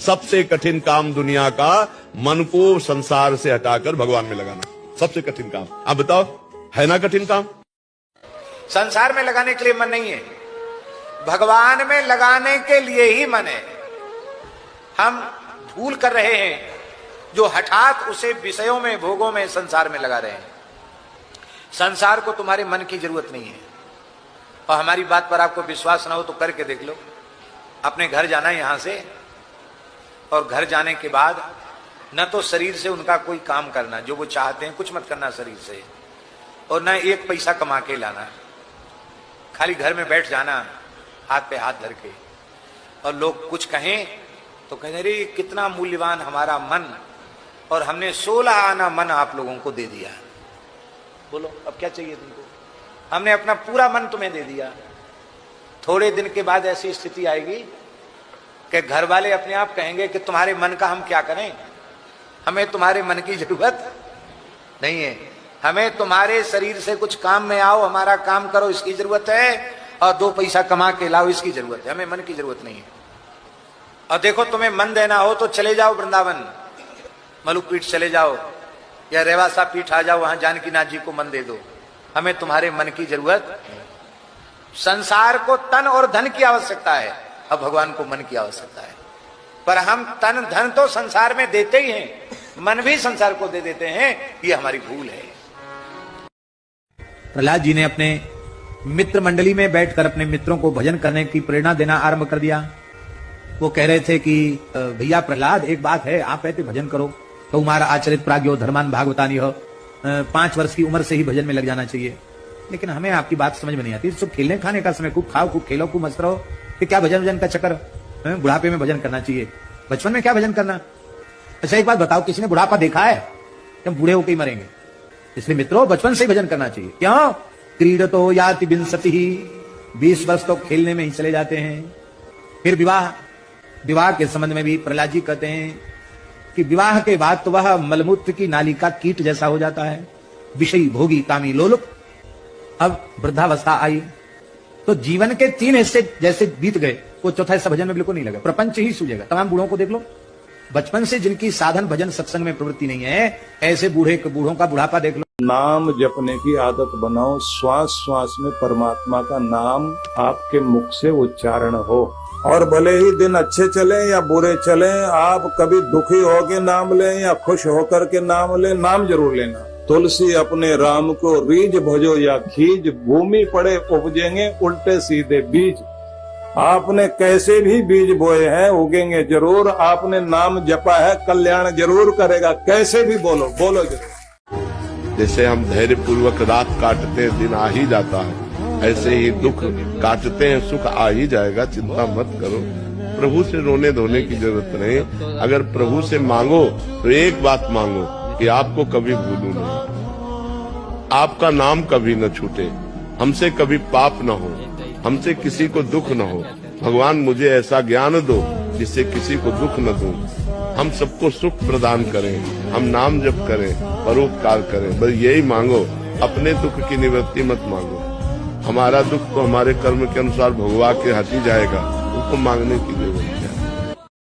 सबसे कठिन काम दुनिया का मन को संसार से हटाकर भगवान में लगाना, सबसे कठिन काम। आप बताओ, है ना कठिन काम? संसार में लगाने के लिए मन नहीं है, भगवान में लगाने के लिए ही मन है। हम भूल कर रहे हैं जो हठात उसे विषयों में, भोगों में, संसार में लगा रहे हैं। संसार को तुम्हारे मन की जरूरत नहीं है। और हमारी बात पर आपको विश्वास ना हो तो करके देख लो। अपने घर जाना है यहां से, और घर जाने के बाद न तो शरीर से उनका कोई काम करना, जो वो चाहते हैं कुछ मत करना शरीर से, और न एक पैसा कमा के लाना। खाली घर में बैठ जाना हाथ पे हाथ धर के, और लोग कुछ कहें तो कहें अरे कितना मूल्यवान हमारा मन, और हमने 16 आना मन आप लोगों को दे दिया। बोलो अब क्या चाहिए तुमको? हमने अपना पूरा मन तुम्हें दे दिया। थोड़े दिन के बाद ऐसी स्थिति आएगी कि घर वाले अपने आप कहेंगे कि तुम्हारे मन का हम क्या करें, हमें तुम्हारे मन की जरूरत नहीं है, हमें तुम्हारे शरीर से कुछ काम में आओ, हमारा काम करो इसकी जरूरत है, और 2 पैसा कमा के लाओ इसकी जरूरत है, हमें मन की जरूरत नहीं है। और देखो तुम्हें मन देना हो तो चले जाओ वृंदावन, मलुकपीठ चले जाओ, या रेवासा पीठ आ जाओ, वहां जानकी नाथ जी को मन दे दो, हमें तुम्हारे मन की जरूरत। संसार को तन और धन की आवश्यकता है, अब भगवान को मन की आवश्यकता है। पर हम तन धन तो संसार में देते ही हैं, मन भी संसार को दे देते हैं, ये हमारी भूल है। प्रहलाद जी ने अपने मित्र मंडली में बैठकर अपने मित्रों को भजन करने की प्रेरणा देना आरंभ कर दिया। वो कह रहे थे कि भैया प्रहलाद, एक बात है, आप कहते भजन करो तो हमारा आचरित प्राज्ञो धर्मान भागवतानी हो, 5 वर्ष की उम्र से ही भजन में लग जाना चाहिए। लेकिन हमें आपकी बात समझ में नहीं आती। सब खेलने खाने का समय, खूब खाओ, खूब खेलो, खूब मस्त रहो, कि क्या भजन का चक्कर? बुढ़ापे में भजन करना चाहिए, बचपन में क्या भजन करना? अच्छा एक बात बताओ, किसी ने बुढ़ापा देखा है? हम बूढ़े होकर ही मरेंगे। इसलिए मित्रों, बचपन से ही भजन करना चाहिए। क्यों? क्रीडतो याति विंशतिः, 20 वर्ष तो खेलने में ही चले जाते हैं। फिर विवाह के संबंध में भी प्रहलाद जी कहते हैं कि विवाह के बाद तो वह मलमूत्र की नाली का कीट जैसा हो जाता है, विषयी भोगी कामी लोलुप। अब वृद्धावस्था आई तो जीवन के 3 हिस्से जैसे बीत गए, वो चौथा हिस्सा भजन में बिल्कुल नहीं लगा, प्रपंच ही सूझेगा। तमाम बूढ़ों को देख लो, बचपन से जिनकी साधन भजन सत्संग में प्रवृत्ति नहीं है, ऐसे बूढ़ों का बुढ़ापा देख लो। नाम जपने की आदत बनाओ, श्वास श्वास में परमात्मा का नाम आपके मुख से उच्चारण हो। और भले ही दिन अच्छे चले या बुरे चले, आप कभी दुखी होके नाम लें या खुश होकर के नाम लें, नाम जरूर लेना। तुलसी अपने राम को रीझ भजो या खींच, भूमि पड़े उपजेंगे उल्टे सीधे बीज। आपने कैसे भी बीज बोए हैं उगेंगे जरूर, आपने नाम जपा है कल्याण जरूर करेगा। कैसे भी बोलो जरूर। जैसे हम धैर्य पूर्वक रात काटते हैं, दिन आ ही जाता है, ऐसे ही दुख काटते हैं, सुख आ ही जाएगा, चिंता मत करो। प्रभु से रोने धोने की जरूरत नहीं। अगर प्रभु से मांगो तो एक बात मांगो कि आपको कभी भूलूं नहीं, आपका नाम कभी न छूटे, हमसे कभी पाप न हो, हमसे किसी को दुख न हो। भगवान मुझे ऐसा ज्ञान दो जिससे किसी को दुख न दूं, हम सबको सुख प्रदान करें, हम नाम जप करें, परोपकार करें, बस यही मांगो। अपने दुख की निवृत्ति मत मांगो। हमारा दुख तो हमारे कर्म के अनुसार भोगवा के हट ही जाएगा, उसको मांगने की जरूरत है।